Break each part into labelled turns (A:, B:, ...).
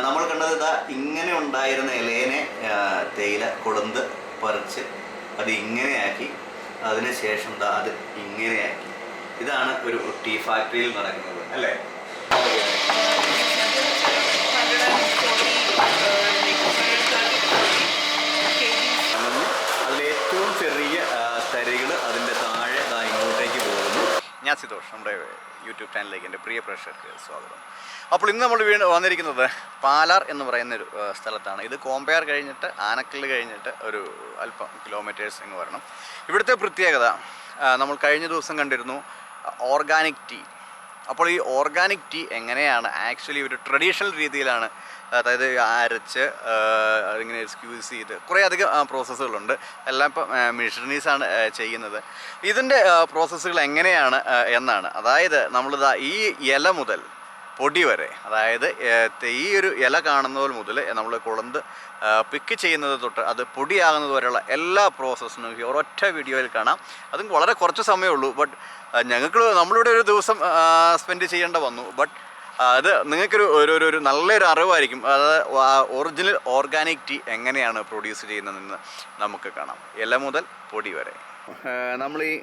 A: നമ്മൾ കണ്ടത് ഇതാ ഇങ്ങനെ ഉണ്ടായിരുന്ന ഇലേനെ തേയില കൊളുന്ത് പറിച്ച് അത് ഇങ്ങനെയാക്കി, അതിനുശേഷം ദാ അത് ഇങ്ങനെയാക്കി. ഇതാണ് ഒരു ടീ ഫാക്ടറിയിൽ നടക്കുന്നത് അല്ലേ? അതിലേറ്റവും ചെറിയ തരികൾ അതിൻ്റെ താഴെ ഇങ്ങോട്ടേക്ക് പോകുന്നു. ഞാൻ സിതോഷ്, നമ്മുടെ യൂട്യൂബ് ചാനലിലേക്ക് എൻ്റെ പ്രിയ പ്രേക്ഷകർക്ക് സ്വാഗതം. അപ്പോൾ ഇന്ന് നമ്മൾ വന്നിരിക്കുന്നത് പാലാർ എന്ന് പറയുന്നൊരു സ്ഥലത്താണ്. ഇത് കോമ്പയർ കഴിഞ്ഞിട്ട് ആനക്കല്ല് കഴിഞ്ഞിട്ട് ഒരു അല്പം കിലോമീറ്റേഴ്സ് ഇങ്ങ് വരണം. ഇവിടുത്തെ പ്രത്യേകത നമ്മൾ കഴിഞ്ഞ ദിവസം കണ്ടിരുന്നു ഓർഗാനിക് ടീ. അപ്പോൾ ഈ ഓർഗാനിക് ടീ എങ്ങനെയാണ് ആക്ച്വലി ഒരു ട്രഡീഷണൽ രീതിയിലാണ്, അതായത് അരച്ച് അതിങ്ങനെ സ്ക്യൂസ് ചെയ്ത് കുറേ അധികം പ്രോസസ്സുകളുണ്ട്. എല്ലാം ഇപ്പം മെഷീനറീസാണ് ചെയ്യുന്നത്. ഇതിൻ്റെ പ്രോസസ്സുകൾ എങ്ങനെയാണ് എന്നാണ്. അതായത് നമ്മളിതാ ഈ ഇല മുതൽ പൊടി വരെ, അതായത് ഈ ഒരു ഇല കാണുന്നത് മുതൽ നമ്മൾ കൊളുന്ത് പിക്ക് ചെയ്യുന്നത് തൊട്ട് അത് പൊടിയാകുന്നത് വരെയുള്ള എല്ലാ പ്രോസസ്സും നമുക്ക് ഒരൊറ്റ വീഡിയോയിൽ കാണാം. അതും വളരെ കുറച്ച് സമയമേ ഉള്ളൂ. ബട്ട് ഞങ്ങൾക്ക് നമ്മളിവിടെ ഒരു ദിവസം സ്പെൻഡ് ചെയ്യേണ്ട വന്നു. ബട്ട് അത് നിങ്ങൾക്കൊരു ഒരു നല്ലൊരു അറിവായിരിക്കും. അതായത് ഒറിജിനൽ ഓർഗാനിക് ടീ എങ്ങനെയാണ് പ്രൊഡ്യൂസ് ചെയ്യുന്നതെന്ന് നമുക്ക് കാണാം, ഇല മുതൽ പൊടി വരെ. നമ്മൾ ഈ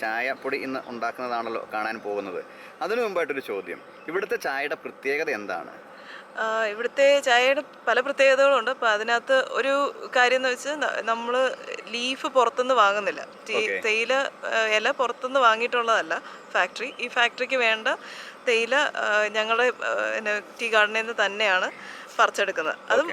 A: ചായപ്പൊടി ഇന്ന് ഉണ്ടാക്കുന്നതാണല്ലോ കാണാൻ പോകുന്നത്. അതിനു മുമ്പായിട്ടൊരു ചോദ്യം, ഇവിടുത്തെ ചായയുടെ പ്രത്യേകത എന്താണ്?
B: ഇവിടുത്തെ ചായയുടെ പല പ്രത്യേകതകളുണ്ട്. അപ്പോൾ അതിനകത്ത് ഒരു കാര്യം എന്ന് വെച്ചാൽ നമ്മൾ ലീഫ് പുറത്തുനിന്ന് വാങ്ങുന്നില്ല. തേയില ഇല പുറത്തുനിന്ന് വാങ്ങിയിട്ടുള്ളതല്ല ഫാക്ടറി. ഈ ഫാക്ടറിക്ക് വേണ്ട തേയില ഞങ്ങളുടെ ടീ ഗാർഡനിൽ നിന്ന് തന്നെയാണ് പറിച്ചെടുക്കുന്നത്. അതും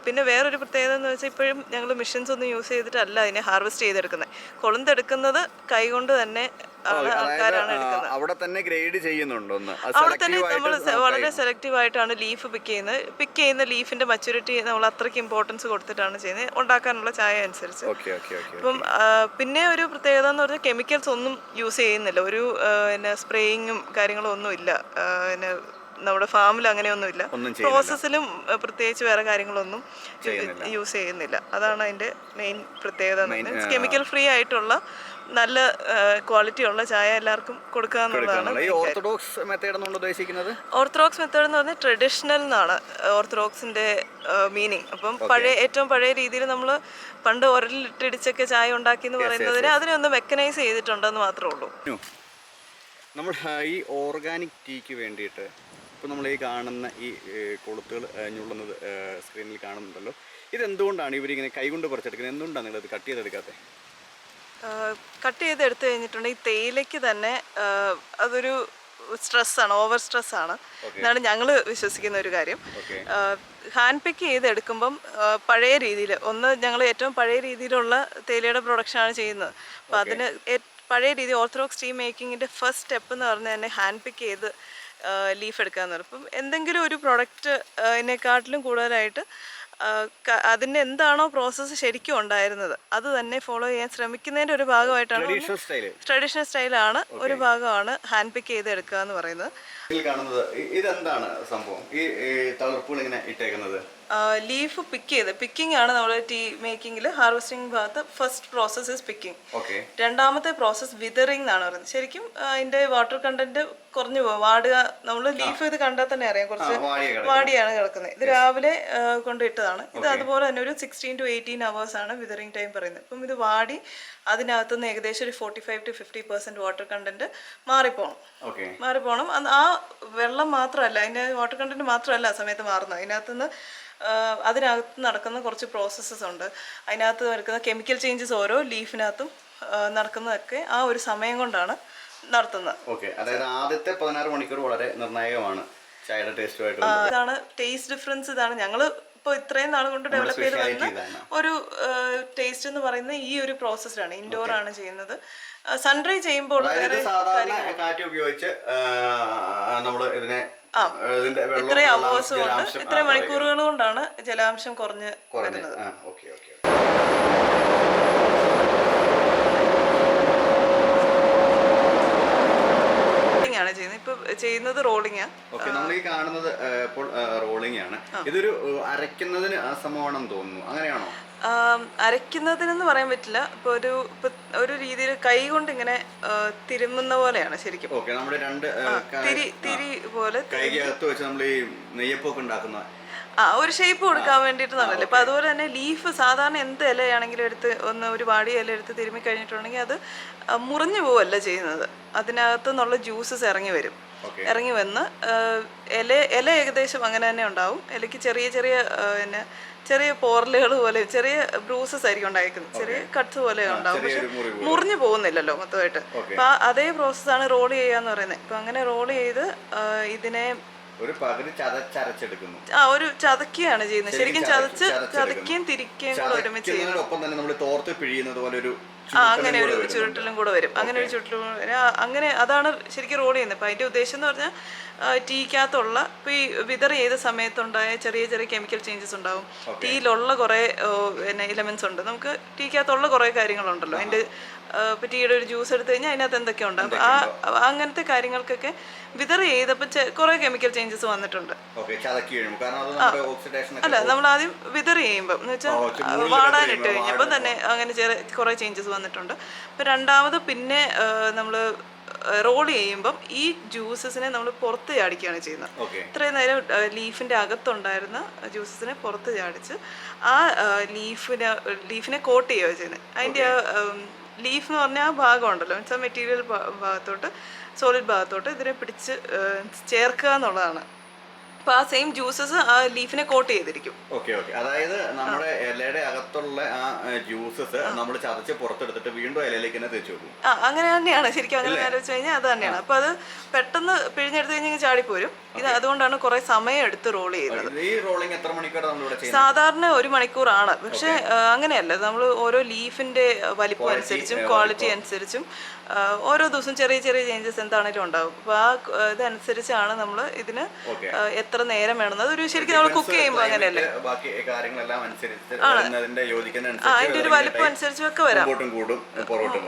B: പിന്നെ വേറൊരു പ്രത്യേകത എന്ന് വെച്ചാൽ ഇപ്പോഴും ഞങ്ങൾ മെഷീൻസ് ഒന്നും യൂസ് ചെയ്തിട്ടല്ല അതിനെ ഹാർവെസ്റ്റ് ചെയ്തെടുക്കുന്നത്. കൊളുന്തെടുക്കുന്നത് കൈകൊണ്ട് തന്നെ ആൾക്കാരാണ് എടുക്കുന്നത്.
A: അവിടെ തന്നെ ഗ്രേഡ് ചെയ്യുന്നുണ്ടോ?
B: അവിടെ തന്നെ നമ്മൾ വളരെ സെലക്റ്റീവ് ആയിട്ടാണ് ലീഫ് പിക്ക് ചെയ്യുന്നത്. പിക്ക് ചെയ്യുന്ന ലീഫിന്റെ മച്യൂരിറ്റി നമ്മൾ അത്രയ്ക്ക് ഇമ്പോർട്ടൻസ് കൊടുത്തിട്ടാണ് ചെയ്യുന്നത് ഉണ്ടാക്കാനുള്ള ചായ അനുസരിച്ച്. അപ്പം പിന്നെ ഒരു പ്രത്യേകത എന്ന് പറഞ്ഞാൽ കെമിക്കൽസ് ഒന്നും യൂസ് ചെയ്യുന്നില്ല. ഒരു സ്പ്രേയിങ്ങും കാര്യങ്ങളും ഒന്നും ഇല്ല. നമ്മുടെ ഫാമിൽ അങ്ങനെയൊന്നുമില്ല. പ്രോസസ്സിലും പ്രത്യേകിച്ച് വേറെ കാര്യങ്ങളൊന്നും യൂസ് ചെയ്യുന്നില്ല. അതാണ് അതിന്റെ മെയിൻ പ്രത്യേകത. കെമിക്കൽ ഫ്രീ ആയിട്ടുള്ള നല്ല ക്വാളിറ്റി ഉള്ള ചായ എല്ലാവർക്കും കൊടുക്കുക എന്നുള്ളതാണ്.
A: ഓർത്തഡോക്സ് മെത്തേഡ് എന്ന് ഉദ്ദേശിക്കുന്നത്?
B: ഓർത്തഡോക്സ് മെത്തേഡ് എന്ന് പറഞ്ഞാൽ ട്രഡീഷണൽ എന്നാണ് ഓർത്തഡോക്സിന്റെ മീനിങ്. അപ്പം ഏറ്റവും പഴയ രീതിയിൽ നമ്മൾ പണ്ട് ഉരലിട്ടിടിച്ചൊക്കെ ചായ ഉണ്ടാക്കി എന്ന് പറയുന്നതിന് അതിനെ ഒന്ന് മെക്കനൈസ് ചെയ്തിട്ടുണ്ടെന്ന് മാത്രമേ ഉള്ളൂ.
A: നമ്മൾ ഈ ഓർഗാനിക് ടീക്ക് വേണ്ടിയിട്ട് ഇപ്പോൾ നമ്മൾ ഈ കാണുന്ന ഈ കൊളുത്തുകൾ ഞുള്ളുന്നത് സ്ക്രീനിൽ കാണുന്നുണ്ടല്ലോ, ഇതെന്തുകൊണ്ടാണ് ഇവരിങ്ങനെ കൈകൊണ്ട് പറിച്ചെടുക്കുന്നത്? എന്തുകൊണ്ടാണ് നിങ്ങളത് കട്ട് ചെയ്തെടുക്കാത്തത്?
B: കട്ട് ചെയ്തെടുത്തു കഴിഞ്ഞിട്ടുണ്ടെങ്കിൽ തേയിലയ്ക്ക് തന്നെ അതൊരു സ്ട്രെസ്സാണ്, ഓവർ സ്ട്രെസ്സാണ് എന്നാണ് ഞങ്ങൾ വിശ്വസിക്കുന്ന ഒരു കാര്യം. ഹാൻഡ് പിക്ക് ചെയ്തെടുക്കുമ്പം പഴയ രീതിയിൽ ഞങ്ങൾ ഏറ്റവും പഴയ രീതിയിലുള്ള തേയിലയുടെ പ്രൊഡക്ഷനാണ് ചെയ്യുന്നത്. അപ്പോൾ അതിന് പഴയ രീതി ഓർത്തഡോക്സ് ടീ മേക്കിങ്ങിൻ്റെ ഫസ്റ്റ് സ്റ്റെപ്പ് എന്ന് പറഞ്ഞാൽ തന്നെ ഹാൻഡ് പിക്ക് ചെയ്ത് ലീഫ് എടുക്കാമെന്ന് പറയും. അപ്പം എന്തെങ്കിലും ഒരു പ്രൊഡക്റ്റ് ഇതിനെക്കാട്ടിലും കൂടുതലായിട്ട് അതിൻ്റെ എന്താണോ പ്രോസസ്സ് ശരിക്കും ഉണ്ടായിരുന്നത് അത് തന്നെ ഫോളോ ചെയ്യാൻ ശ്രമിക്കുന്നതിൻ്റെ ഒരു ഭാഗമായിട്ടാണ്, ട്രഡീഷണൽ സ്റ്റൈലാണ് ഒരു ഭാഗമാണ് ഹാൻഡ് പിക്ക് ചെയ്ത് എടുക്കുക എന്ന് പറയുന്നത്.
A: ഇതെന്താണ് സംഭവം? ഈ തളിർപ്പുകൾ ഇങ്ങനെ ഇട്ടേക്കുന്നത്
B: ലീഫ് പിക്കിംഗ് ആണ് നമ്മൾ ടീ മേക്കിങ്ങിൽ ഹാർവെസ്റ്റിംഗ് ഭാഗത്ത് ഫസ്റ്റ് പ്രോസസ് ഇസ് പിക്കിംഗ്. രണ്ടാമത്തെ പ്രോസസ് വിതറിംഗ് എന്നാണ് പറയുന്നത്. ശരിക്കും അതിന്റെ വാട്ടർ കണ്ടന്റ് കുറഞ്ഞു പോകും, വാടുക. നമ്മൾ ലീഫ് ഇത് കണ്ടാൽ തന്നെ അറിയാം കുറച്ച് വാടിയാണ് കിടക്കുന്നത്. ഇത് രാവിലെ കൊണ്ടിട്ടതാണ്. ഇത് അതുപോലെ തന്നെ ഒരു 16 to 18 hours ആണ് വിതറിംഗ് ടൈം പറയുന്നത്. അപ്പം ഇത് വാടി അതിനകത്തുനിന്ന് ഏകദേശം ഒരു 45 to 50% വാട്ടർ കണ്ടന്റ് മാറിപ്പോണം. ആ വെള്ളം മാത്രമല്ല, അതിൻ്റെ വാട്ടർ കണ്ടന്റ് മാത്രമല്ല ആ സമയത്ത് മാറുന്നത്. അതിനകത്ത് നടക്കുന്ന കുറച്ച് പ്രോസസ്സസ് ഉണ്ട്. അതിനകത്ത് നടക്കുന്ന കെമിക്കൽ ചേഞ്ചസ് ഓരോ ലീഫിനകത്തും നടക്കുന്നതൊക്കെ ആ ഒരു സമയം കൊണ്ടാണ് നടത്തുന്നത്.
A: അതായത് ആദ്യത്തെ 16 മണിക്കൂർ വളരെ നിർണായകമാണ് ചായയുടെ ടേസ്റ്റുമായിട്ട്.
B: ഇതാണ് ടേസ്റ്റ് ഡിഫറൻസ്. ഇതാണ് ഞങ്ങൾ ഇപ്പോൾ ഇത്രയും നാൾ കൊണ്ട് ഡെവലപ്പ് ചെയ്ത് വരുന്ന ഒരു ടേസ്റ്റ് എന്ന് പറയുന്നത് ഈ ഒരു പ്രോസസ്സിലാണ്. ഇൻഡോർ ആണ് ചെയ്യുന്നത്. സൺഡ്രൈ ചെയ്യുമ്പോൾ
A: കാറ്റ് ഉപയോഗിച്ച് നമ്മൾ ഇതിനെ
B: ഇത്രയും അവേഴ്സ് കൊണ്ട് ഇത്രയും മണിക്കൂറുകൾ കൊണ്ടാണ് ജലാംശം കുറഞ്ഞ് വരുന്നത്. ആണ് ചെയ്യുന്നത്. ഇപ്പൊ ചെയ്യുന്നത് റോളിംഗ്.
A: നമ്മൾ ഈ കാണുന്നത് ഇപ്പോൾ റോളിംഗ് ആണ്. ഇതൊരു അരയ്ക്കുന്നതിന് അസമമാണെന്ന് തോന്നുന്നു, അങ്ങനെയാണോ?
B: അരയ്ക്കുന്നതിനെന്ന് പറയാൻ പറ്റില്ല. ഇപ്പോൾ ഒരു രീതിയിൽ കൈ കൊണ്ട് ഇങ്ങനെ തിരുമുന്ന പോലെയാണ് ശരിക്കും.
A: നമ്മുടെ രണ്ട്
B: തിരി പോലെ
A: കൈകത്ത് വെച്ച് നമ്മൾ ഈ നെയ്യപ്പൊക്കെ ഉണ്ടാക്കുന്ന
B: ഒരു ഷേപ്പ് കൊടുക്കാൻ വേണ്ടിയിട്ട് നടല്ലേ. അപ്പോൾ അതുപോലെ തന്നെ ലീഫ് സാധാരണ എന്ത് ഇലയാണെങ്കിലും എടുത്ത് ഒരു വാടി ഇല എടുത്ത് തിരുമ്മി കഴിഞ്ഞിട്ടുണ്ടെങ്കിൽ അത് മുറിഞ്ഞു പോവല്ല ചെയ്യുന്നത്. അതിനകത്തു നിന്നുള്ള ജ്യൂസസ് ഇറങ്ങി വരും. ഇറങ്ങി വന്ന് ഇല ഏകദേശം അങ്ങനെ തന്നെ ഉണ്ടാവും. ഇലയ്ക്ക് ചെറിയ ചെറിയ പിന്നെ ചെറിയ പോറലുകൾ പോലെ ചെറിയ ബ്രൂസസ് ആയിരിക്കും ഉണ്ടായിരിക്കുന്നത്, ചെറിയ കട്ട്സ് പോലെ ഉണ്ടാവും. പക്ഷെ മുറിഞ്ഞു പോകുന്നില്ലല്ലോ മൊത്തമായിട്ട്. അപ്പം അതേ പ്രോസസ്സാണ് റോൾ ചെയ്യാന്ന് പറയുന്നത്. അപ്പം അങ്ങനെ റോൾ ചെയ്ത് ഇതിനെ ഒരു ചതക്കുകയാണ് ചെയ്യുന്നത്. ശരിക്കും ചതക്കുകയും തിരിക്കുകയും കൂടെ ഒരുമിച്ച് ചെയ്യുന്നത്. അങ്ങനെ ഒരു ചുരുട്ടലും കൂടെ വരും. അങ്ങനെ ഒരു ചുരുട്ടലും കൂടെ വരും. അങ്ങനെ അതാണ് ശരിക്കും റോൾ ചെയ്യുന്നത്. അപ്പം അതിൻ്റെ ഉദ്ദേശം എന്ന് പറഞ്ഞാൽ ടീക്കകത്തുള്ള ഇപ്പോൾ ഈ വിതർ ചെയ്ത സമയത്തുണ്ടായ ചെറിയ ചെറിയ കെമിക്കൽ ചേഞ്ചസ് ഉണ്ടാവും. ടീയിലുള്ള കുറേ പിന്നെ എലമെൻറ്റ്സ് ഉണ്ട്. നമുക്ക് ടീക്കകത്തുള്ള കുറേ കാര്യങ്ങളുണ്ടല്ലോ. അതിൻ്റെ ഇപ്പോൾ ടീയുടെ ഒരു ജ്യൂസ് എടുത്തു കഴിഞ്ഞാൽ അതിനകത്ത് എന്തൊക്കെ ഉണ്ട്. അപ്പം അങ്ങനത്തെ കാര്യങ്ങൾക്കൊക്കെ വിതർ ചെയ്തപ്പോൾ കുറേ കെമിക്കൽ ചേഞ്ചസ് വന്നിട്ടുണ്ട്. അല്ല, നമ്മൾ ആദ്യം വിതർ ചെയ്യുമ്പോൾ എന്ന് വെച്ചാൽ വാടാനിട്ട് കഴിഞ്ഞപ്പോൾ തന്നെ അങ്ങനെ കുറേ ചേഞ്ചസ് വന്നിട്ടുണ്ട്. അപ്പോൾ രണ്ടാമത് പിന്നെ നമ്മൾ റോൾ ചെയ്യുമ്പം ഈ ജ്യൂസസിനെ നമ്മൾ പുറത്ത് ചാടിക്കുകയാണ് ചെയ്യുന്നത്. ഇത്രയും നേരം ലീഫിൻ്റെ അകത്തുണ്ടായിരുന്ന ജ്യൂസസിനെ പുറത്ത് ചാടിച്ച് ആ ലീഫിനെ കോട്ട് ചെയ്യുകയാണ് ചെയ്യുന്നത്. അതിൻ്റെ ലീഫ് എന്ന് പറഞ്ഞാൽ ആ ഭാഗം ഉണ്ടല്ലോ, മീൻസ് ആ മെറ്റീരിയൽ ഭാഗത്തോട്ട് സോളിഡ് ഭാഗത്തോട്ട് ഇതിനെ പിടിച്ച് ചേർക്കുക എന്നുള്ളതാണ്. അപ്പോൾ ആ സെയിം ജ്യൂസസ് ആ ലീഫിനെ കോട്ട് ചെയ്തിരിക്കും.
A: അതായത് നമ്മുടെ ഇലയുടെ അകത്തുള്ള ആ ജ്യൂസസ് നമ്മൾ ചതച്ച് പുറത്തെടുത്തിട്ട് വീണ്ടും ഇലയിലേക്ക് തന്നെ തേച്ച് വെക്കും.
B: അങ്ങനെ തന്നെയാണ് ശരിക്കും. അങ്ങനെ ആലോചിച്ച് കഴിഞ്ഞാൽ അത് തന്നെയാണ്. അപ്പോൾ അത് പെട്ടെന്ന് പിഴിഞ്ഞെടുത്ത് കഴിഞ്ഞാൽ ചാടിപ്പോരും. ഇത് അതുകൊണ്ടാണ് കുറെ സമയം എടുത്ത് റോൾ ചെയ്യുന്നത്. സാധാരണ 1 മണിക്കൂറാണ്. പക്ഷെ അങ്ങനെയല്ല, നമ്മൾ ഓരോ ലീഫിന്റെ വലിപ്പം അനുസരിച്ചും ക്വാളിറ്റി അനുസരിച്ചും ഓരോ ദിവസം ചെറിയ ചെറിയ ചേഞ്ചസ് എന്താണെങ്കിലും ഉണ്ടാവും. അപ്പോൾ ആ ഇതനുസരിച്ചാണ് നമ്മൾ ഇതിന് എത്ര നേരം വേണമെന്നത്. ഒരു ശരിക്കും നമ്മൾ കുക്ക് ചെയ്യുമ്പോൾ അങ്ങനെയല്ലേ, അതിന്റെ ഒരു വലിപ്പം അനുസരിച്ചൊക്കെ വരാം,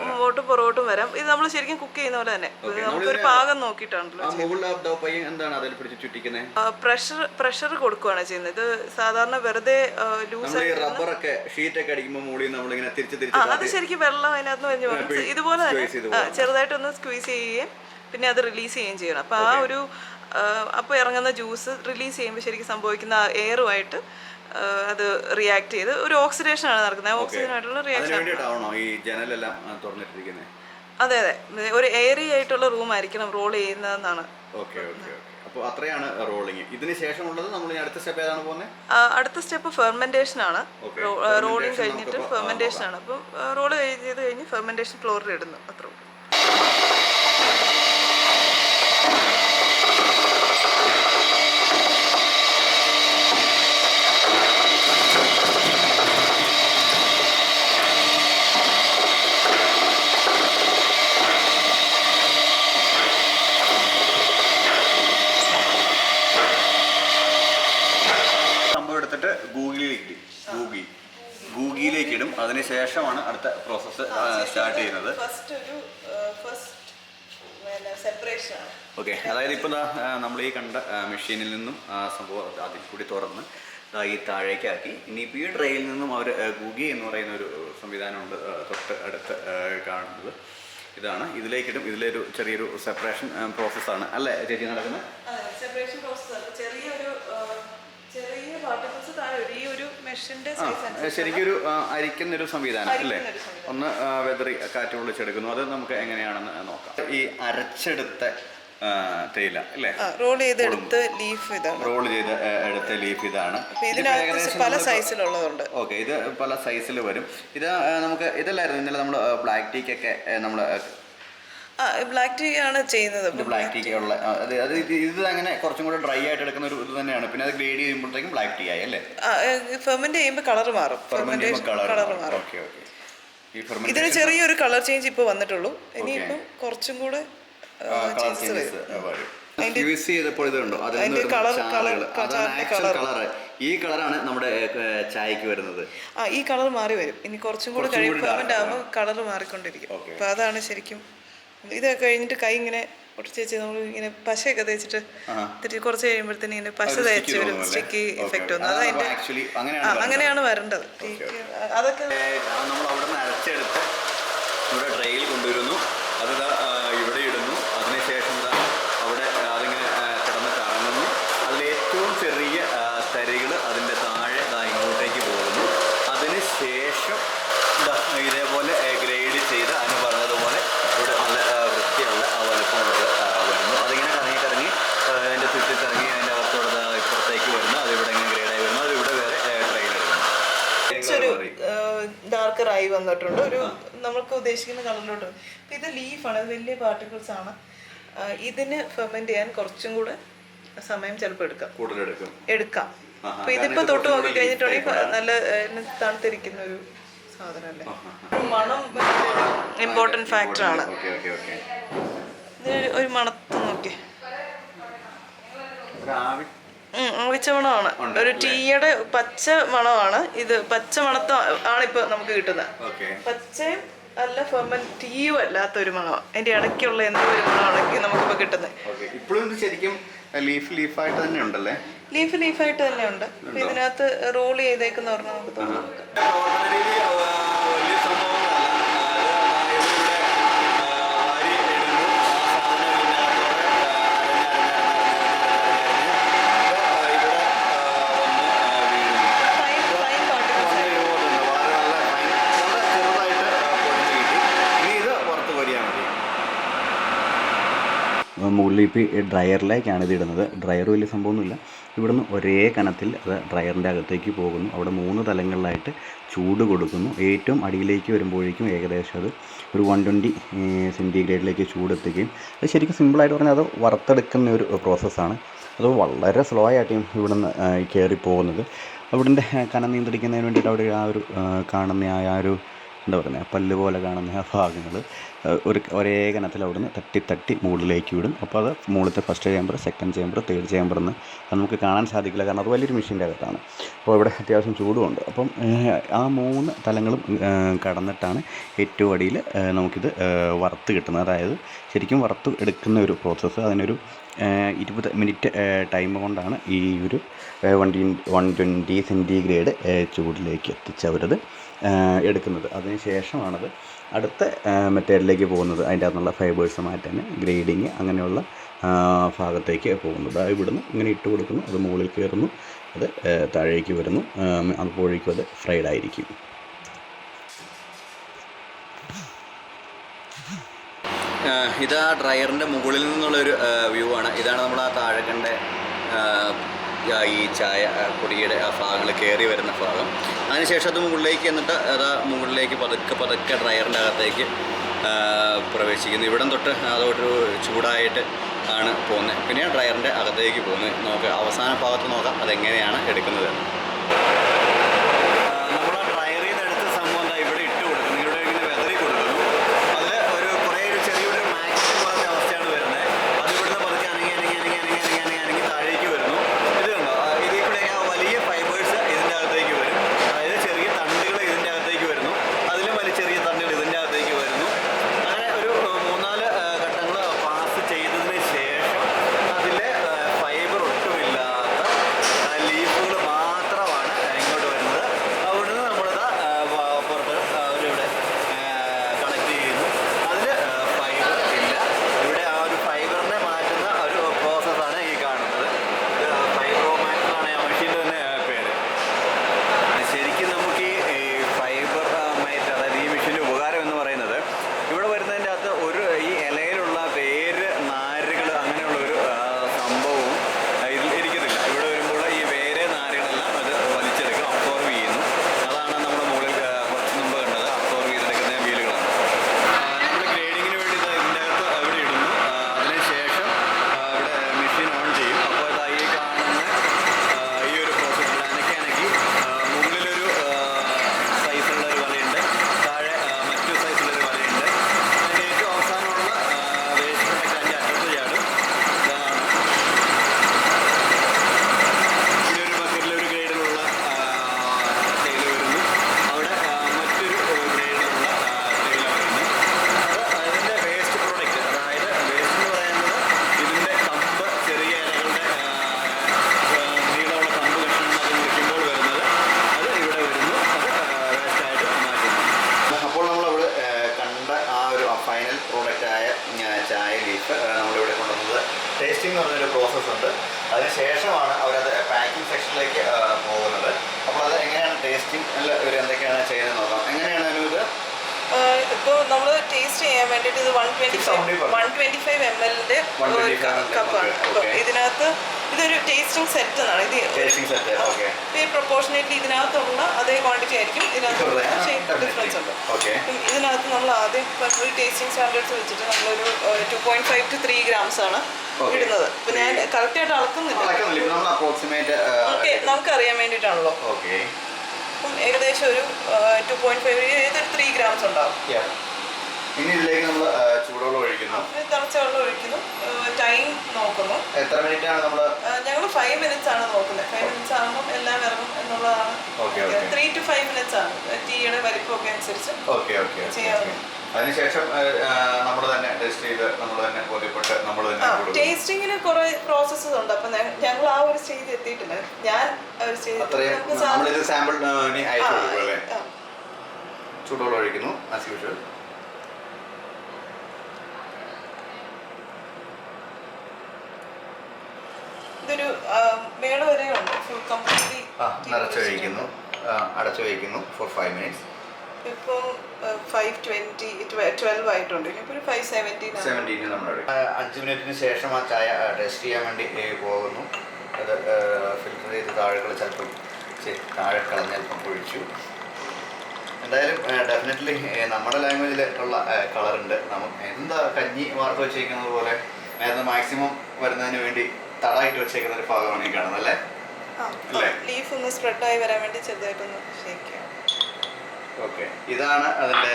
B: മുമ്പോട്ടും പുറകോട്ടും വരാം. ഇത് നമ്മൾ ശരിക്കും കുക്ക് ചെയ്യുന്ന പോലെ തന്നെ നമുക്കൊരു പാകം നോക്കിയിട്ടാണല്ലോ. പ്രഷർ കൊടുക്കുകയാണ് ചെയ്യുന്നത്. ഇത് സാധാരണ വെറുതെ ലൂസ് അത് ശരിക്കും വെള്ളം അതിനകത്ത് വലിഞ്ഞു പോകും. ഇതുപോലെ തന്നെ ചെറുതായിട്ടൊന്ന് സ്ക്വീസ് ചെയ്യുകയും പിന്നെ അത് റിലീസ് ചെയ്യുകയും ചെയ്യണം. അപ്പോൾ ആ ഒരു അപ്പോൾ ഇറങ്ങുന്ന ജ്യൂസ് റിലീസ് ചെയ്യുമ്പോൾ ശരിക്കും സംഭവിക്കുന്ന എയറുമായിട്ട് അത് റിയാക്ട് ചെയ്ത് ഒരു ഓക്സിഡേഷൻ ആണ് നടക്കുന്നത്. ഓക്സിജനായിട്ടുള്ള റിയാക്ഷൻ. അതെ അതെ, ഒരു എയറി ആയിട്ടുള്ള റൂം ആയിരിക്കണം റോൾ ചെയ്യുന്നതെന്നാണ്.
A: അത്രയാണ് റോളിംഗ്. ഇതിന് ശേഷമുള്ളത് നമ്മൾ അടുത്ത സ്റ്റെപ്പ് ഏതാണ് പോകുന്നത്?
B: അടുത്ത സ്റ്റെപ്പ് ഫെർമെന്റേഷൻ ആണ്. റോളിംഗ് കഴിഞ്ഞിട്ട് ഫെർമെന്റേഷൻ ആണ്. അപ്പം റോൾ ചെയ്ത് കഴിഞ്ഞ് ഫെർമെന്റേഷൻ ഫ്ലോറിൽ ഇടുന്നു. അത്ര
A: ഗൂഗിയിലേക്ക് ഇടും. അതിനുശേഷമാണ് അടുത്ത പ്രോസസ്സ് സ്റ്റാർട്ട് ചെയ്യുന്നത്. അതായത് ഇപ്പോൾ നമ്മൾ ഈ കണ്ട മെഷീനിൽ നിന്നും സംഭവം അതിൽ കൂടി തുറന്ന് ഈ താഴേക്കാക്കി. ഇനിയിപ്പോൾ ഈ ട്രെയിൽ നിന്നും അവർ ഗൂഗി എന്ന് പറയുന്ന ഒരു സംവിധാനമുണ്ട് തൊട്ട് അടുത്ത് കാണുന്നത്. ഇതാണ്, ഇതിലേക്കിടും. ഇതിലൊരു ചെറിയൊരു സെപ്പറേഷൻ പ്രോസസ്സാണ് അല്ലേ ചേച്ചി നടക്കുന്നത്?
B: സെപ്പറേഷൻ പ്രോസസ്സാണ്.
A: ശരിക്കും ഒരു അരിക്കുന്നൊരു സംവിധാനം അല്ലേ? ഒന്ന് വെതറി കാറ്റ് വിളിച്ചെടുക്കുന്നു. അത് നമുക്ക് എങ്ങനെയാണെന്ന് നോക്കാം. ഈ അരച്ചെടുത്ത തേയില അല്ലേ,
B: റോൾ ചെയ്ത് എടുത്ത ലീഫ് ഇതാണ്. പല സൈസിലുള്ളതുണ്ട്.
A: ഓക്കെ, ഇത് പല സൈസിൽ വരും. ഇത് നമുക്ക് ഇതല്ലായിരുന്നു ഇന്നലെ നമ്മൾ ബ്ലാക്ക് ടീക്കൊക്കെ നമ്മൾ
B: ബ്ലാക്ക് ടീ ആണ് ചെയ്യുന്നത്.
A: ബ്ലാക്ക് ടീക്ക് ഉള്ള ഇത് അങ്ങനെ കുറച്ചും കൂടെ ഡ്രൈ ആയിട്ട് എടുക്കുന്ന ഒരു ഇത് തന്നെയാണ്. പിന്നെ അത് ഗ്രേഡ് ചെയ്യുമ്പോഴത്തേക്കും ബ്ലാക്ക് ടീ ആയി അല്ലേ?
B: ഫെർമെന്റ് ചെയ്യുമ്പോൾ കളർ മാറും. ഇതിന് ചെറിയൊരു കളർ ചേഞ്ച് ഇപ്പോൾ വന്നിട്ടുള്ളൂ. ഇനിയിപ്പം കുറച്ചും കൂടെ
A: ഈ കളറാണ് നമ്മുടെ ചായക്ക് വരുന്നത്.
B: ഈ കളർ മാറി വരും. ഇനി കുറച്ചും കൂടെ കഴിയുമ്പോൾ ഫെർമെന്റ് ആകുമ്പോൾ കളർ മാറിക്കൊണ്ടിരിക്കും. അപ്പൊ അതാണ് ശരിക്കും. ഇത് കഴിഞ്ഞിട്ട് കൈ ഇങ്ങനെ ഒട്ടിച്ച് വെച്ച് നമ്മൾ ഇങ്ങനെ പശയൊക്കെ തേച്ചിട്ട് ഇത്തിരി കുറച്ച് കഴിയുമ്പോഴത്തേന് ഇങ്ങനെ പശ തേച്ച് ഒരു സ്റ്റിക്കി ഇഫക്റ്റ് വന്നു. അത് അതിൻ്റെ അങ്ങനെയാണ് വരേണ്ടത്. അതൊക്കെ
A: നമ്മൾ അവിടെ നിന്ന് അരച്ചെടുത്ത് ഇവിടെ ട്രെയിൽ കൊണ്ടുവരുന്നു, അത് ഇവിടെ ഇടുന്നു. അതിനുശേഷം അവിടെ അതിങ്ങനെ കിടന്ന് കറങ്ങുന്നു. അതിലേറ്റവും ചെറിയ തരികൾ അതിൻ്റെ താഴെ ഇങ്ങോട്ടേക്ക് പോകുന്നു. അതിന് ശേഷം ഇതേപോലെ ഗ്രേഡ് ചെയ്ത് അതിന് പറഞ്ഞതുപോലെ ഇവിടെ നല്ല വൃത്തിയുള്ള വലുപ്പമുള്ളത് വരുന്നു. അതിങ്ങനെ കറങ്ങി കറങ്ങി അതിൻ്റെ ചുറ്റി കറങ്ങി അതിൻ്റെ അകത്തോടെ ഇപ്പുറത്തേക്ക് വരുന്നു. അതിവിടെ ഇങ്ങനെ ഗ്രേഡായി വരുന്നു. അതിവിടെ വേറെ ട്രെയിൽ എടുക്കുന്നു.
B: ഒരു ഡാർക്കർ ആയി വന്നിട്ടുണ്ട്, ഒരു നമുക്ക് ഉദ്ദേശിക്കുന്ന കളറിലോട്ട്. അപ്പം ഇത് ലീഫാണ്, അത് വലിയ പാർട്ടിക്കിൾസ് ആണ്. ഇതിന് ഫെർമെന്റ് ചെയ്യാൻ കുറച്ചും കൂടെ സമയം ചിലപ്പോൾ എടുക്കാം. അപ്പൊ ഇതിപ്പോ തൊട്ട് നോക്കി കഴിഞ്ഞിട്ടുണ്ടെങ്കിൽ നല്ല തണുത്തിരിക്കുന്ന ഒരു സാധനമല്ലേ. മണം ഇമ്പോർട്ടൻറ്റ് ഫാക്ടറാണ്. ഇതിന് ഒരു മണത്ത് നോക്കി ആവിച്ച മണമാണ്, ഒരു ടീയുടെ പച്ച മണമാണ് ഇത്. പച്ച മണത്ത ആണ് ഇപ്പൊ നമുക്ക് കിട്ടുന്നത്. പച്ചയും അല്ല ഫെർമെന്റ് ടീയും അല്ലാത്ത ഒരു മണമാണ്, അതിന്റെ ഇടയ്ക്കുള്ള എന്തോ ഒരു മണമാണെങ്കിൽ നമുക്കിപ്പോ കിട്ടുന്നത്.
A: ലീഫായിട്ട് തന്നെ ഉണ്ടല്ലേ?
B: ലീഫായിട്ട് തന്നെ ഉണ്ട്. ഇതിനകത്ത് റോൾ ചെയ്തേക്കുന്ന പറഞ്ഞാൽ നമുക്ക് തോന്നുന്നു.
C: മുകളിൽ ഇപ്പോൾ ഡ്രയറിലേക്കാണ് ഇത് ഇടുന്നത്. ഡ്രയർ വലിയ സംഭവമൊന്നുമില്ല. ഇവിടുന്ന് ഒരേ കനത്തിൽ അത് ഡ്രയറിൻ്റെ അകത്തേക്ക് പോകുന്നു. അവിടെ 3 തലങ്ങളിലായിട്ട് ചൂട് കൊടുക്കുന്നു. ഏറ്റവും അടിയിലേക്ക് വരുമ്പോഴേക്കും ഏകദേശം അത് ഒരു 120 സെൻറ്റിഗ്രേഡിലേക്ക് ചൂടെത്തുകയും അത് ശരിക്കും സിമ്പിളായിട്ട് പറഞ്ഞാൽ അത് വറുത്തെടുക്കുന്ന ഒരു പ്രോസസ്സാണ്. അത് വളരെ സ്ലോ ആയിട്ടും ഇവിടുന്ന് കയറി പോകുന്നത്. അവിടുത്തെ കനം നിയന്ത്രിക്കുന്നതിന് വേണ്ടിയിട്ട് അവിടെ ആ ഒരു കാണുന്ന ആ ഒരു എന്താ പറയുക പല്ല് പോലെ കാണുന്ന ആ ഭാഗങ്ങൾ ഒരേ കനത്തിൽ അവിടുന്ന് തട്ടി മുകളിലേക്ക് വിടും. അപ്പോൾ അത് മുകളിലത്തെ first chamber, second chamber, third chamber എന്ന് അത് നമുക്ക് കാണാൻ സാധിക്കില്ല, കാരണം അത് വലിയൊരു മെഷീൻ്റെ അകത്താണ്. അപ്പോൾ ഇവിടെ അത്യാവശ്യം ചൂടുമുണ്ട്. അപ്പം ആ 3 തലങ്ങളും കടന്നിട്ടാണ് ഏറ്റവും അടിയിൽ നമുക്കിത് വറുത്ത് കിട്ടുന്നത്. അതായത് ശരിക്കും വറുത്ത് എടുക്കുന്ന ഒരു പ്രോസസ്സ്. അതിനൊരു 20 മിനിറ്റ് ടൈം കൊണ്ടാണ് ഈ ഒരു 120 സെൻറ്റിഗ്രേഡ് ചൂടിലേക്ക് എത്തിച്ചവരത് എടുക്കുന്നത്. അതിന് ശേഷമാണത് അടുത്ത മെത്തേഡിലേക്ക് പോകുന്നത്. അതിൻ്റെ അകത്തുള്ള ഫൈബേഴ്സ് മാറ്റാൻ, ഗ്രേഡിങ് അങ്ങനെയുള്ള ഭാഗത്തേക്ക് പോകുന്നത്. ഇവിടുന്ന് ഇങ്ങനെ ഇട്ട് കൊടുക്കുന്നു, അത് മുകളിൽ കയറുന്നു, അത് താഴേക്ക് വരുന്നു. അപ്പോഴേക്കും അത് ഫ്രൈഡ് ആയിരിക്കും.
A: ഇതാ ഡ്രയറിൻ്റെ മുകളിൽ നിന്നുള്ളൊരു വ്യൂ ആണ്. ഇതാണ് നമ്മൾ ആ താഴെ കണ്ട ഈ ചായ പൊടിയുടെ ആ ഭാഗങ്ങൾ കയറി വരുന്ന ഭാഗം. അതിനുശേഷം അത് മുകളിലേക്ക് എന്നിട്ട് അത് മുകളിലേക്ക് പതുക്കെ ഡ്രയറിൻ്റെ അകത്തേക്ക് പ്രവേശിക്കുന്നു. ഇവിടം തൊട്ട് അതോട്ടൊരു ചൂടായിട്ട് ആണ് പോകുന്നത്. പിന്നെ ഡ്രയറിൻ്റെ അകത്തേക്ക് പോകുന്നത്. നമുക്ക് അവസാന ഭാഗത്ത് നോക്കാം അതെങ്ങനെയാണ് എടുക്കുന്നത്.
B: ടേസ്റ്റ് ചെയ്യാൻ വേണ്ടിയിട്ട് ഇത് 125 ml-ന്റെ കപ്പാണ്. അപ്പോൾ ഇതിനകത്ത് ഇതൊരു ടേസ്റ്റിംഗ് സെറ്റ് എന്നാണ്. ഇത് ഈ പ്രൊപ്പോർഷനേറ്റ്ലി ഇതിനകത്തുള്ള അതേ ക്വാണ്ടിറ്റി ആയിരിക്കും ഇതിനകത്ത് ഡിഫറൻസ് ഉണ്ട്. ഇതിനകത്ത് നമ്മൾ ആദ്യം ഒരു ടേസ്റ്റിംഗ് സ്റ്റാൻഡേർഡ്സ് വെച്ചിട്ട് നമ്മളൊരു 2.5 to 3 grams ആണ് ഇടുന്നത്. ഇപ്പൊ ഞാൻ കറക്റ്റ് ആയിട്ട് അളക്കുന്നില്ല, നമുക്ക് അറിയാൻ വേണ്ടിയിട്ടാണല്ലോ. അപ്പം ഏകദേശം ഒരു 2.5 ഏതൊരു 3 grams ഉണ്ടാവും.
A: ഇനി ഇതിലേക്ക് നമ്മൾ ചൂടുവെള്ളം ഒഴിക്കുന്നു,
B: തിളച്ച വെള്ളം ഒഴിക്കുന്നു. ടൈം നോക്കുന്നു.
A: എത്ര മിനിറ്റ് ആണ് നമ്മൾ?
B: ഞങ്ങൾ 5 minutes ആണ് നോക്കുന്നത്. 5 minutes ആകുമ്പോൾ എല്ലാം ഇറങ്ങും എന്നുള്ളതാണ്. 3 to 5 minutes ആണ് ടീയുടെ വലിപ്പമൊക്കെ അനുസരിച്ച് ചെയ്യാവുന്നത്.
A: അതിനുശേഷം നമ്മൾ തന്നെ ടെസ്റ്റ് ചെയ്ത് നമ്മൾ തന്നെ ബോധ്യപ്പെട്ട് നമ്മൾ തന്നെ
B: ടേസ്റ്റിങ്ങിന് കുറെ പ്രോസസ്സസ് ഉണ്ട്. അപ്പൊ ഞങ്ങൾ ആ ഒരു സ്റ്റേജ് എത്തിയിട്ടില്ല. ഞാൻ ഒരു സ്റ്റേജ്
A: സാമ്പിൾ അയച്ചു കൊടുക്കും അല്ലേ? ചൂടുവെള്ളം ഒഴിക്കുന്നു ആസ് യൂഷ്വൽ.
B: ഇതൊരു മേള വരെ ഉണ്ട്. ഫുൾ കംപ്ലീറ്റ്ലി
A: നിറച്ച് കഴിക്കുന്നു, അടച്ചു വയ്ക്കുന്നു ഫോർ 5 minutes.
B: ഇപ്പം 5:20 12 ആയിട്ടുണ്ട്. ഇപ്പൊ ഒരു 5:17
A: നമ്മൾ 5 മിനിറ്റിന് ശേഷം ആ ചായ ടെസ്റ്റ് ചെയ്യാൻ വേണ്ടി പോകുന്നു. അത് ഫിൽറ്റർ ചെയ്ത് താഴെ ചിലപ്പം താഴെ കളഞ്ഞൽപ്പം ഒഴിച്ചു. എന്തായാലും ഡെഫിനറ്റ്ലി നമ്മുടെ ലാംഗ്വേജിൽ ഉള്ള കളറുണ്ട്. നമുക്ക് എന്താ കഞ്ഞി വാർത്ത് വെച്ചേക്കുന്നത് പോലെ അത് മാക്സിമം വരുന്നതിന് വേണ്ടി തടായിട്ട് വെച്ചേക്കുന്ന ഒരു ഭാഗമാണ് ഈ കാണുന്നത് അല്ലേ?
B: ലീഫ് ഒന്ന് സ്പ്രെഡായി വരാൻ വേണ്ടി ചെറുതായിട്ടൊന്ന് ഷേക്ക് ചെയ്യാം.
A: ഓക്കെ, ഇതാണ് അതിൻ്റെ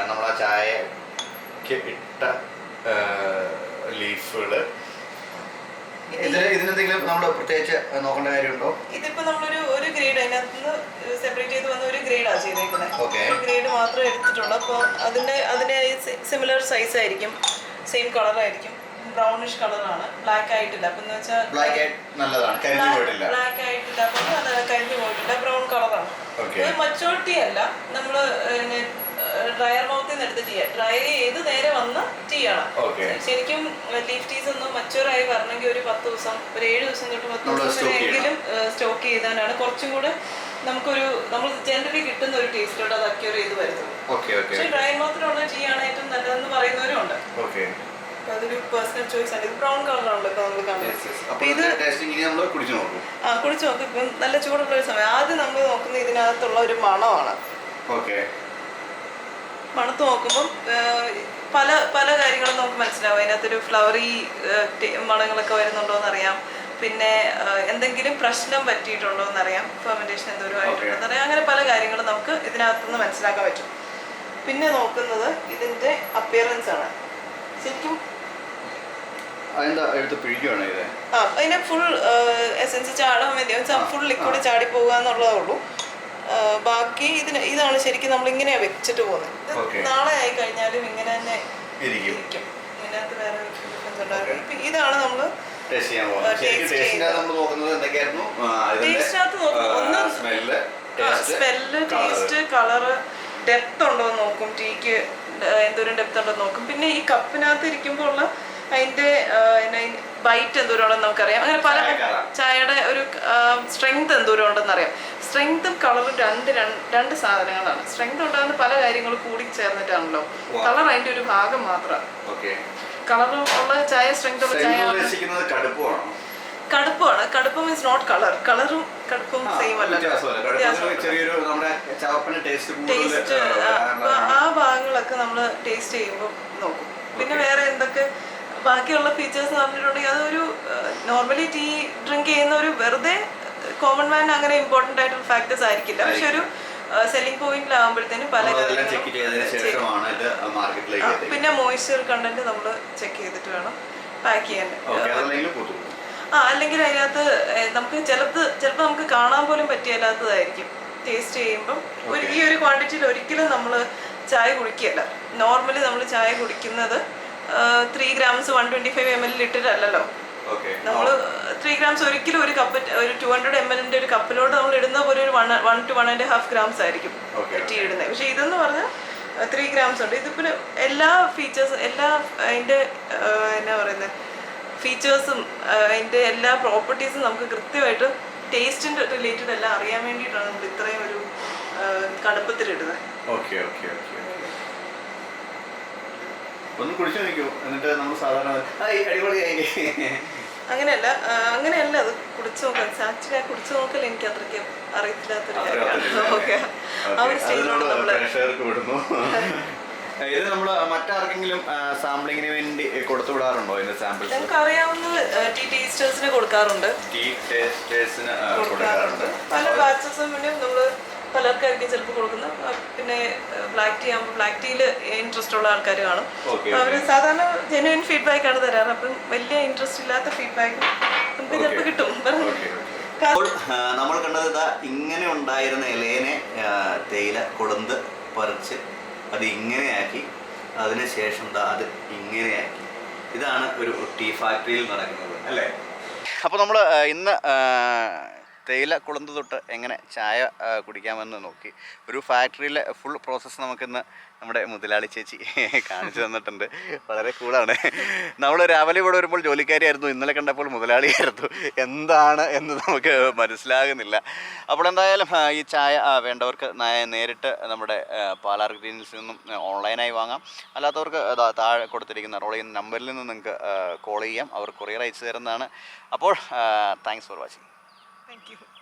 A: നമ്മൾ ആ ചായക്ക് ഇട്ട ലീഫുകൾ. ഇതിനെന്തെങ്കിലും നമ്മൾ പ്രത്യേകിച്ച് നോക്കേണ്ട കാര്യമുണ്ടോ?
B: ഇതിപ്പോ നമ്മളൊരു ഗ്രേഡ് അതിനകത്ത് സെപ്പറേറ്റ് ചെയ്ത് വന്ന ഒരു ഗ്രേഡാണ് ചെയ്തേക്കുന്നത്. ഗ്രേഡ് മാത്രമേ എടുത്തിട്ടുള്ളൂ. അപ്പോൾ അതിന് സിമിലർ സൈസ് ആയിരിക്കും, സെയിം കളർ ആയിരിക്കും. ബ്രൗണിഷ് കളറാണ്, ബ്ലാക്ക് ആയിട്ടില്ല. അപ്പൊ
A: ബ്ലാക്ക്
B: ആയിട്ടില്ല, അപ്പൊ അത് കരിഞ്ഞു പോയിട്ടില്ല, ബ്രൗൺ കളറാണ്. മച്ചോട്ടി അല്ല, നമ്മള് ഡ്രയർ മൗത്തിൽ നിന്ന് എടുത്ത് ടീ ഡ്രൈ ചെയ്ത് നേരെ വന്ന ടീ ആണ്. ശരിക്കും ലീഫ് ടീസ് ഒന്നും മച്ചുവറായി വരണമെങ്കിൽ ഒരു 10 ദിവസം, ഒരു 7 ദിവസം തൊട്ട് 10 ദിവസം വരെയെങ്കിലും സ്റ്റോക്ക് ചെയ്താലാണ് കുറച്ചും കൂടെ നമ്മൾ ജനറലി കിട്ടുന്ന ഒരു ടേസ്റ്റിലോട്ട് അത് അക്യൂർ ചെയ്ത് വരുന്നത്. പക്ഷെ ഡ്രയർ മൗത്തിലുള്ള ടീ ആണ് ഏറ്റവും നല്ലതെന്ന് പറയുന്നവരും ഉണ്ട്. അതൊരു പേഴ്സണൽ ചോയ്സ് ആണ്. ഇത് ബ്രൗൺ കളറാണല്ലോ ഇപ്പൊ നമ്മൾ കാണുന്നത്. കുടിച്ചു നോക്കും. ഇപ്പം നല്ല ചൂടുള്ള ഒരു സമയം. ആദ്യം നമ്മൾ നോക്കുന്നത് ഇതിനകത്തുള്ള ഒരു മണമാണ്. മണത്ത് നോക്കുമ്പം പല പല കാര്യങ്ങളും നമുക്ക് മനസ്സിലാവും. അതിനകത്തൊരു ഫ്ലവറി മണങ്ങളൊക്കെ വരുന്നുണ്ടോ എന്നറിയാം. പിന്നെ എന്തെങ്കിലും പ്രശ്നം പറ്റിയിട്ടുണ്ടോ എന്നറിയാം. ഫെർമെന്റേഷൻ എന്തോരം ആയിട്ടുണ്ടെന്നറിയാം. അങ്ങനെ പല കാര്യങ്ങളും നമുക്ക് ഇതിനകത്തുനിന്ന് മനസ്സിലാക്കാൻ പറ്റും. പിന്നെ നോക്കുന്നത് ഇതിന്റെ അപ്പിയറൻസ് ആണ്. ശരിക്കും അതിനെ ഫുൾ എസൻസ് ചാടാൻ വേണ്ടി ഫുൾ ലിക്വിഡ് ചാടി പോകുക എന്നുള്ളതേ ഉള്ളൂ. ബാക്കി ഇതാണ് ശരിക്കും നമ്മൾ ഇങ്ങനെയാ വെച്ചിട്ട് പോകുന്നത്. നാളെ ആയി കഴിഞ്ഞാലും ഇങ്ങനെ തന്നെ ഇരിക്കും. ഇതിനകത്ത് വേറെ ഡിഫറൻസ് ഉണ്ടാകും. ഇതാണ് നമ്മള് ടേസ്റ്റിനകത്ത് നോക്കുന്നത്. സ്മെല്ല്, ടേസ്റ്റ്, കളറ്, ഡെപ്ത് ഉണ്ടോ എന്ന് നോക്കും. ടീക്ക് എന്തോരം ഡെപ്ത് ഉണ്ടോ നോക്കും. പിന്നെ ഈ കപ്പിനകത്ത് ഇരിക്കുമ്പോൾ ഉള്ള അതിന്റെ ബൈറ്റ് എന്തോരം ഉണ്ടെന്ന് നമുക്കറിയാം. അങ്ങനെ പല ചായയുടെ ഒരു സ്ട്രെങ്ത് എന്തോരം ഉണ്ടെന്ന് അറിയാം. സ്ട്രെങ്തും കളറും രണ്ട് സാധനങ്ങളാണ്. സ്ട്രെങ്ത് ഉണ്ടാകുന്ന പല കാര്യങ്ങളും കൂടി ചേർന്നിട്ടാണല്ലോ. കളർ അതിന്റെ ഒരു ഭാഗം മാത്രമാണ്. കളർ ഉള്ള ചായ, സ്ട്രെങ്ത് ഉള്ള ചായ കടുപ്പമാണ്. കടുപ്പം മീൻസ് നോട്ട് കളർ. കളറും കടുപ്പും സെയിം അല്ല. ടേസ്റ്റ് ആ ഭാഗങ്ങളൊക്കെ നമ്മൾ ടേസ്റ്റ് ചെയ്യുമ്പോൾ നോക്കും. പിന്നെ വേറെ എന്തൊക്കെ ബാക്കിയുള്ള ഫീച്ചേഴ്സ് പറഞ്ഞിട്ടുണ്ടെങ്കിൽ അതൊരു നോർമലി ടീ ഡ്രിങ്ക് ചെയ്യുന്ന ഒരു വെറുതെ കോമൺ മാൻ അങ്ങനെ ഇമ്പോർട്ടൻ്റ് ആയിട്ടുള്ള ഫാക്ടേഴ്സ് ആയിരിക്കില്ല. പക്ഷെ ഒരു സെല്ലിംഗ് പോയിന്റിലാകുമ്പോഴത്തേനും പല പിന്നെ മോയ്സ്ചർ കണ്ടന്റ് നമ്മൾ ചെക്ക് ചെയ്തിട്ട് വേണം പാക്ക് ചെയ്യാൻ. അല്ലെങ്കിൽ അതിനകത്ത് നമുക്ക് ചിലപ്പോൾ നമുക്ക് കാണാൻ പോലും പറ്റിയല്ലാത്തതായിരിക്കും. ടേസ്റ്റ് ചെയ്യുമ്പം ഈ ഒരു ക്വാണ്ടിറ്റിയിൽ ഒരിക്കലും നമ്മൾ ചായ കുടിക്കുകയല്ല. നോർമലി നമ്മൾ ചായ കുടിക്കുന്നത് 3 grams 125 ml ഇട്ടിട്ടല്ലല്ലോ. നമ്മൾ 3 grams ഒരിക്കലും ഒരു കപ്പ്, ഒരു 200 ml ഒരു കപ്പിലോട്ട് നമ്മൾ ഇടുന്ന പോലെ ഒരു 1 to 1.5 grams ആയിരിക്കും ടീ ഇടുന്നത്. പക്ഷെ ഇതെന്ന് പറഞ്ഞാൽ 3 grams ഉണ്ട്. ഇതിപ്പോൾ എല്ലാ ഫീച്ചേഴ്സും, എല്ലാ അതിൻ്റെ എന്നാ പറയുന്നത് ഫീച്ചേഴ്സും അതിൻ്റെ എല്ലാ പ്രോപ്പർട്ടീസും നമുക്ക് കൃത്യമായിട്ട് ടേസ്റ്റിൻ്റെ റിലേറ്റഡ് എല്ലാം അറിയാൻ വേണ്ടിയിട്ടാണ് നമ്മൾ ഇത്രയും ഒരു കടുപ്പത്തിലിടുന്നത്.
A: ഒന്ന് കുടിച്ചു നോക്കൂ, എന്നിട്ട് നമ്മൾ സാധാരണ അടിപൊളിയായി.
B: അങ്ങനെയല്ല അത് കുടിച്ചു നോക്കാം. ആക്ച്വലി കുടിച്ചു നോക്കൽ എനിക്ക് അത്രയ്ക്ക് അറിയത്തില്ലാത്തൊരു കാര്യമാണ്. ഓക്കെ, ആ ഒരു സ്റ്റേജിലോട്ട്
A: പ്രേക്ഷകർക്ക് വിടുന്നു. ഇത് നമ്മൾ മറ്റാർക്കെങ്കിലും സാമ്പിളിങ്ങിന് വേണ്ടി കൊടുത്തു വിടാറുണ്ടോ ഇതിന്റെ സാമ്പിൾസ്?
B: ഞങ്ങൾക്ക് അറിയാവുന്ന ടീ ടേസ്റ്റേഴ്സിന് കൊടുക്കാറുണ്ട്. പല ബാച്ചസും പിന്നെ നമ്മൾ പലർക്കായിരിക്കും ചിലപ്പോൾ കൊടുക്കുന്നത്. പിന്നെ ബ്ലാക്ക് ടീ ആകുമ്പോൾ ബ്ലാക്ക് ടീയിൽ ഇൻട്രസ്റ്റ് ഉള്ള ആൾക്കാർ കാണും. അവർ സാധാരണ ജെന്യുവൻ ഫീഡ്ബാക്ക് ആണ് തരാറ്. അപ്പം വലിയ ഇൻട്രസ്റ്റ് ഇല്ലാത്ത ഫീഡ്ബാക്ക് നമുക്ക് ചിലപ്പോൾ കിട്ടും.
A: അപ്പോൾ നമ്മൾ കണ്ടത് ഇതാ ഇങ്ങനെ ഉണ്ടായിരുന്ന ഇലേനെ തേയില കൊളുന്ത് പറിച്ച് അത് ഇങ്ങനെയാക്കി, അതിനുശേഷം അത് ഇങ്ങനെയാക്കി. ഇതാണ് ഒരു ടീ ഫാക്ടറിയിൽ നടക്കുന്നത് അല്ലേ? അപ്പോൾ നമ്മൾ ഇന്ന് തേയില കൊളുന്ത് തൊട്ട് എങ്ങനെ ചായ കുടിക്കാമെന്ന് നോക്കി. ഒരു ഫാക്ടറിയിലെ ഫുൾ പ്രോസസ്സ് നമുക്കിന്ന് നമ്മുടെ മുതലാളി ചേച്ചി കാണിച്ചു തന്നിട്ടുണ്ട്. വളരെ കൂളാണ്. നമ്മൾ രാവിലെ ഇവിടെ വരുമ്പോൾ ജോലിക്കാരിയായിരുന്നു, ഇന്നലെ കണ്ടപ്പോൾ മുതലാളിയായിരുന്നു. എന്താണ് എന്ന് നമുക്ക് മനസ്സിലാകുന്നില്ല. അപ്പോൾ എന്തായാലും ഈ ചായ വേണ്ടവർക്ക് നേരിട്ട് നമ്മുടെ പാലാർ ഗ്രീൻസിൽ നിന്നും ഓൺലൈനായി വാങ്ങാം. അല്ലാത്തവർക്ക് താഴെ കൊടുത്തിരിക്കുന്ന റോൾ ചെയ്യുന്ന നമ്പറിൽ നിന്ന് നിങ്ങൾക്ക് കോൾ ചെയ്യാം. അവർ കൊറിയർ അയച്ചു തരുന്നതാണ്. അപ്പോൾ thanks for watching.
B: Thank you.